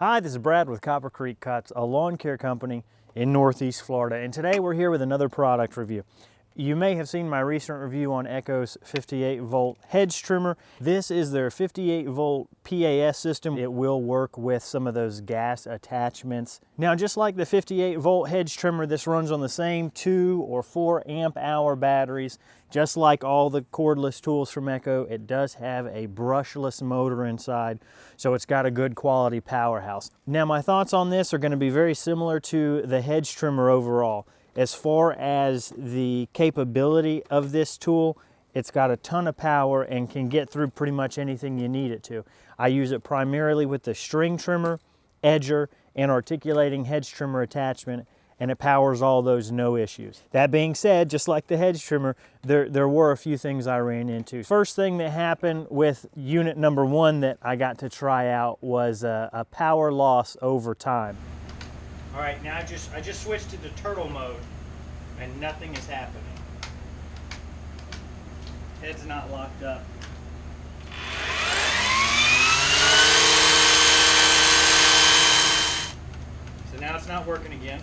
Hi, this is Brad with Copper Creek Cuts, a lawn care company in Northeast Florida, and today we're here with another product review. You may have seen my recent review on Echo's 58-volt hedge trimmer. This is their 58-volt PAS system. It will work with some of those gas attachments. Now, just like the 58-volt hedge trimmer, this runs on the same 2 or 4 amp hour batteries. Just like all the cordless tools from Echo, it does have a brushless motor inside, so it's got a good quality powerhouse. Now, my thoughts on this are going to be very similar to the hedge trimmer overall. As far as the capability of this tool, it's got a ton of power and can get through pretty much anything you need it to. I use it primarily with the string trimmer, edger, and articulating hedge trimmer attachment, and it powers all those no issues. That being said, just like the hedge trimmer, there were a few things I ran into. First thing that happened with unit number 1 that I got to try out was a power loss over time. All right, now I just switched to the turtle mode and nothing is happening. Head's not locked up. So now it's not working again.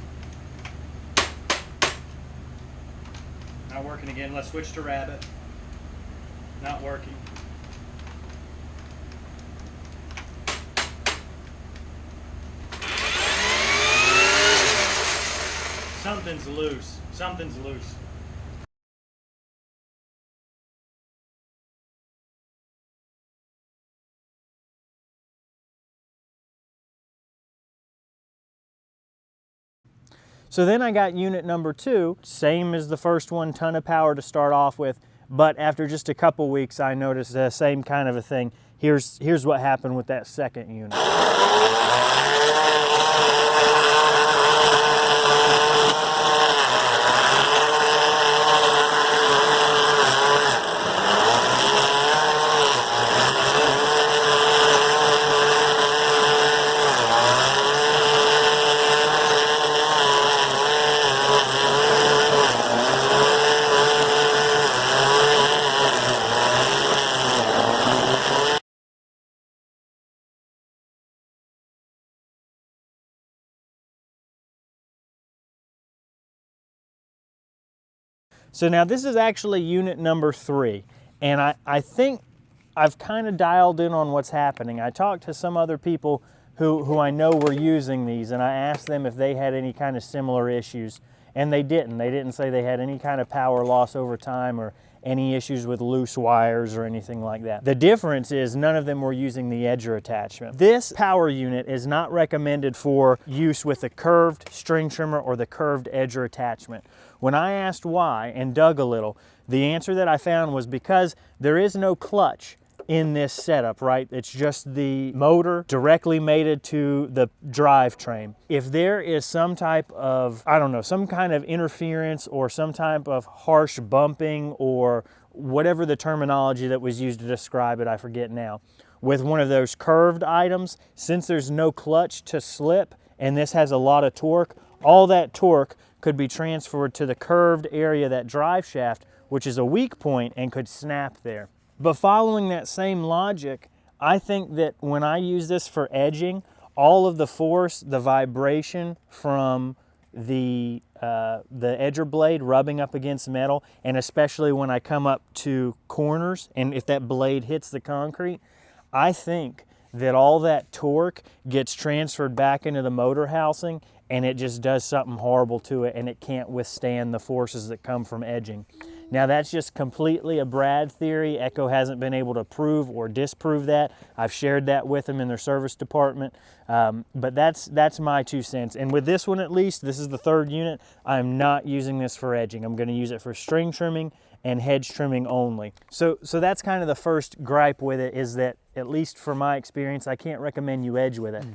Not working again. Let's switch to rabbit. Not working. Something's loose. Something's loose. So then I got unit number 2, same as the first one, ton of power to start off with, but after just a couple weeks I noticed the same kind of a thing. Here's what happened with that second unit. So now this is actually unit number 3, and I think I've kind of dialed in on what's happening. I talked to some other people who I know were using these, and I asked them if they had any kind of similar issues, and they didn't. They didn't say they had any kind of power loss over time or any issues with loose wires or anything like that. The difference is none of them were using the edger attachment. This power unit is not recommended for use with the curved string trimmer or the curved edger attachment. When I asked why and dug a little, the answer that I found was because there is no clutch in this setup, right? It's just the motor directly mated to the drivetrain. If there is some type of, I don't know, some kind of interference or some type of harsh bumping or whatever the terminology that was used to describe it, I forget now, with one of those curved items, since there's no clutch to slip and this has a lot of torque, all that torque could be transferred to the curved area, that drive shaft, which is a weak point and could snap there. But following that same logic, I think that when I use this for edging, all of the force, the vibration from the edger blade rubbing up against metal, and especially when I come up to corners and if that blade hits the concrete, I think that all that torque gets transferred back into the motor housing and it just does something horrible to it and it can't withstand the forces that come from edging. Now that's just completely a Brad theory. Echo hasn't been able to prove or disprove that. I've shared that with them in their service department, but that's my 2 cents. And with this one at least, this is the 3rd unit, I'm not using this for edging. I'm going to use it for string trimming and hedge trimming only. So that's kind of the first gripe with it, is that at least for my experience, I can't recommend you edge with it.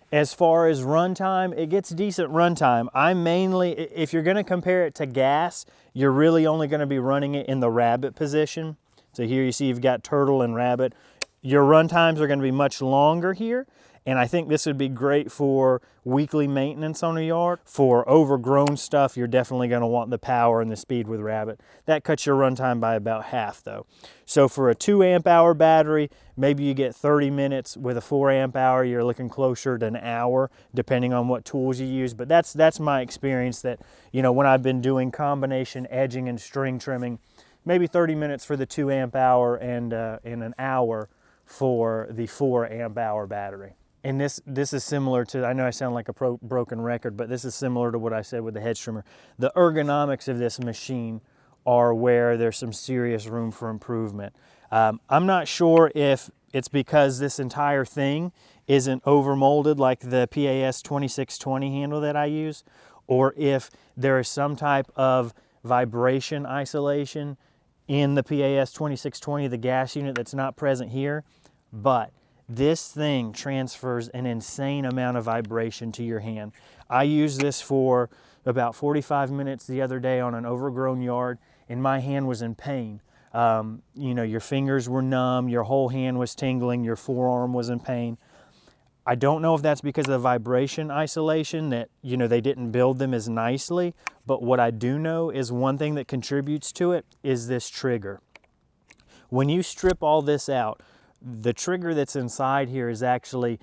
As far as runtime, it gets decent runtime. I mainly, if you're gonna compare it to gas, you're really only gonna be running it in the rabbit position. So here you see you've got turtle and rabbit. Your runtimes are gonna be much longer here, And I think this would be great for weekly maintenance on a yard. For overgrown stuff, you're definitely going to want the power and the speed with Rabbit. That cuts your runtime by about half though. So for a 2 amp hour battery, maybe you get 30 minutes. With a 4 amp hour, you're looking closer to an hour, depending on what tools you use. But that's my experience, that, you know, when I've been doing combination edging and string trimming, maybe 30 minutes for the 2 amp hour and an hour for the 4 amp hour battery. And this is similar to, I know I sound like a broken record, but this is similar to what I said with the hedge trimmer. The ergonomics of this machine are where there's some serious room for improvement. I'm not sure if it's because this entire thing isn't overmolded like the PAS 2620 handle that I use, or if there is some type of vibration isolation in the PAS 2620, the gas unit, that's not present here. But this thing transfers an insane amount of vibration to your hand. I used this for about 45 minutes the other day on an overgrown yard, and my hand was in pain. You know, your fingers were numb, your whole hand was tingling, your forearm was in pain. I don't know if that's because of the vibration isolation, that, you know, they didn't build them as nicely, but what I do know is one thing that contributes to it is this trigger. When you strip all this out, the trigger that's inside here is actually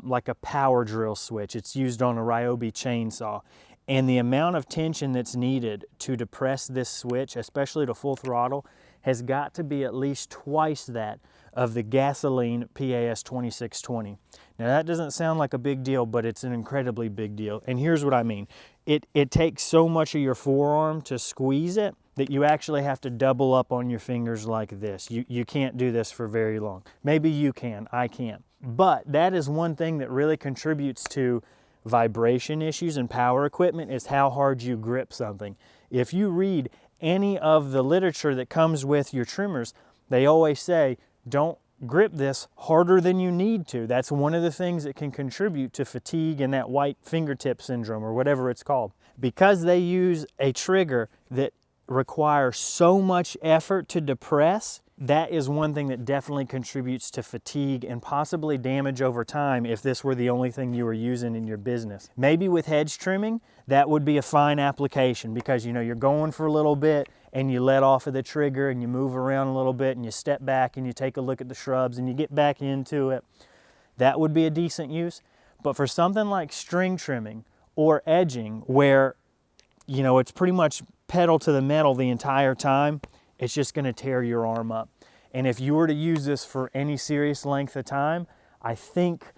like a power drill switch. It's used on a Ryobi chainsaw. And the amount of tension that's needed to depress this switch, especially to full throttle, has got to be at least twice that of the gasoline PAS 2620. Now that doesn't sound like a big deal, but it's an incredibly big deal. And here's what I mean. It takes so much of your forearm to squeeze it that you actually have to double up on your fingers like this. You can't do this for very long. Maybe you can, I can't. But that is one thing that really contributes to vibration issues and power equipment, is how hard you grip something. If you read any of the literature that comes with your trimmers, they always say, don't grip this harder than you need to. That's one of the things that can contribute to fatigue and that white fingertip syndrome, or whatever it's called. Because they use a trigger that requires so much effort to depress, that is one thing that definitely contributes to fatigue and possibly damage over time if this were the only thing you were using in your business. Maybe with hedge trimming, that would be a fine application, because, you know, you're going for a little bit and you let off of the trigger and you move around a little bit and you step back and you take a look at the shrubs and you get back into it. That would be a decent use. But for something like string trimming or edging, where, you know, it's pretty much pedal to the metal the entire time, it's just going to tear your arm up. And if you were to use this for any serious length of time, I think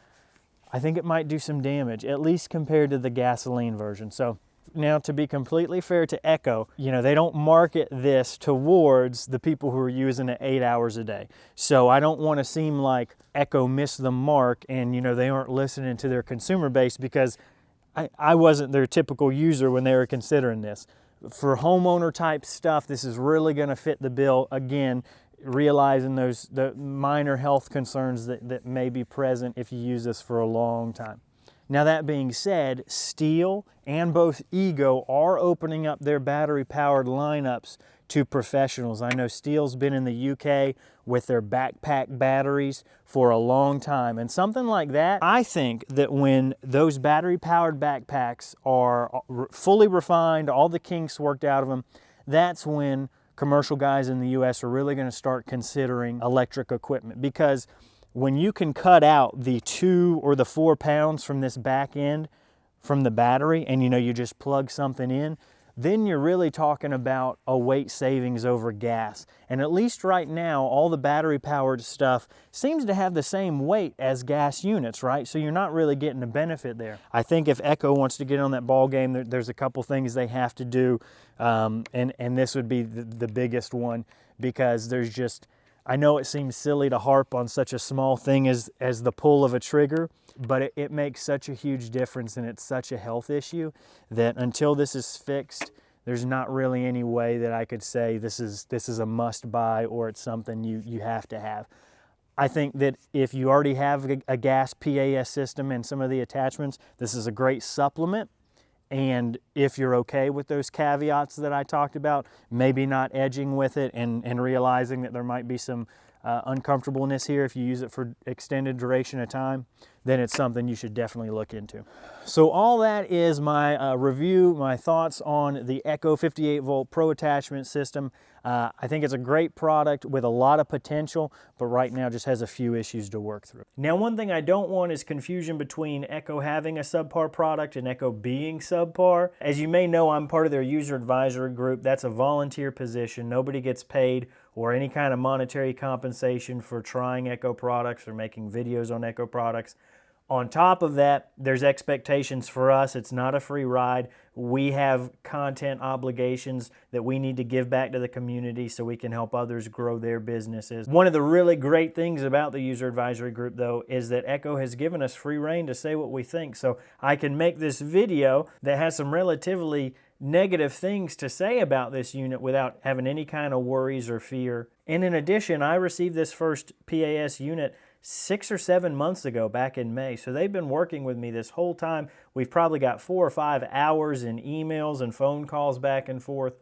it might do some damage, at least compared to the gasoline version. So now, to be completely fair to Echo, you know, they don't market this towards the people who are using it 8 hours a day. So I don't want to seem like Echo missed the mark and, you know, they aren't listening to their consumer base, because I wasn't their typical user when they were considering this. For homeowner type stuff, this is really going to fit the bill. Again, realizing the minor health concerns that may be present if you use this for a long time. Now, that being said, STIHL and both Ego are opening up their battery-powered lineups to professionals. I know STIHL's been in the UK with their backpack batteries for a long time, and something like that, I think that when those battery-powered backpacks are fully refined, all the kinks worked out of them, that's when commercial guys in the US are really going to start considering electric equipment. Because when you can cut out the 2 or the 4 pounds from this back end from the battery, and, you know, you just plug something in, then you're really talking about a weight savings over gas. And at least right now, all the battery powered stuff seems to have the same weight as gas units, right? So you're not really getting a benefit there. I think if Echo wants to get on that ball game, there's a couple things they have to do, and this would be the biggest one, because there's just, I know it seems silly to harp on such a small thing as the pull of a trigger, but it makes such a huge difference, and it's such a health issue that until this is fixed, there's not really any way that I could say this is a must buy, or it's something you have to have. I think that if you already have a gas PAS system and some of the attachments, this is a great supplement. And if you're okay with those caveats that I talked about, maybe not edging with it and realizing that there might be some uncomfortableness here if you use it for extended duration of time, then it's something you should definitely look into. So all that is my review, my thoughts on the Echo 58 volt Pro attachment system. I think it's a great product with a lot of potential, but right now just has a few issues to work through. Now, one thing I don't want is confusion between Echo having a subpar product and Echo being subpar. As you may know, I'm part of their user advisory group. That's a volunteer position. Nobody gets paid or any kind of monetary compensation for trying Echo products or making videos on Echo products. On top of that, there's expectations for us. It's not a free ride. We have content obligations that we need to give back to the community so we can help others grow their businesses. One of the really great things about the user advisory group, though, is that Echo has given us free rein to say what we think. So I can make this video that has some relatively negative things to say about this unit without having any kind of worries or fear. And in addition, I received this first PAS unit 6 or 7 months ago, back in May. So they've been working with me this whole time. We've probably got 4 or 5 hours in emails and phone calls back and forth.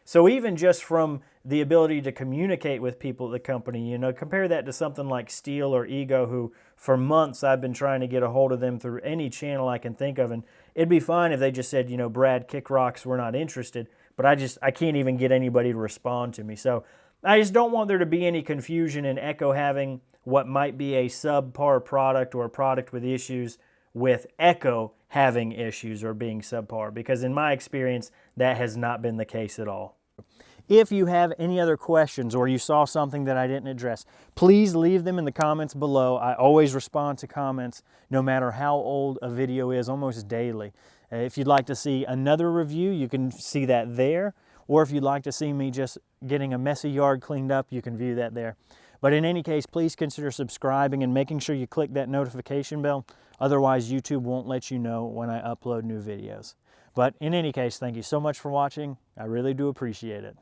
So even just from the ability to communicate with people at the company, you know, compare that to something like STIHL or Ego, who for months I've been trying to get a hold of them through any channel I can think of. And it'd be fine if they just said, you know, Brad, kick rocks, we're not interested. But I can't even get anybody to respond to me. So I just don't want there to be any confusion in Echo having what might be a subpar product or a product with issues with Echo having issues or being subpar, because in my experience, that has not been the case at all. If you have any other questions or you saw something that I didn't address, please leave them in the comments below. I always respond to comments no matter how old a video is, almost daily. If you'd like to see another review, you can see that there. Or if you'd like to see me just getting a messy yard cleaned up, you can view that there. But in any case, please consider subscribing and making sure you click that notification bell. Otherwise, YouTube won't let you know when I upload new videos. But in any case, thank you so much for watching. I really do appreciate it.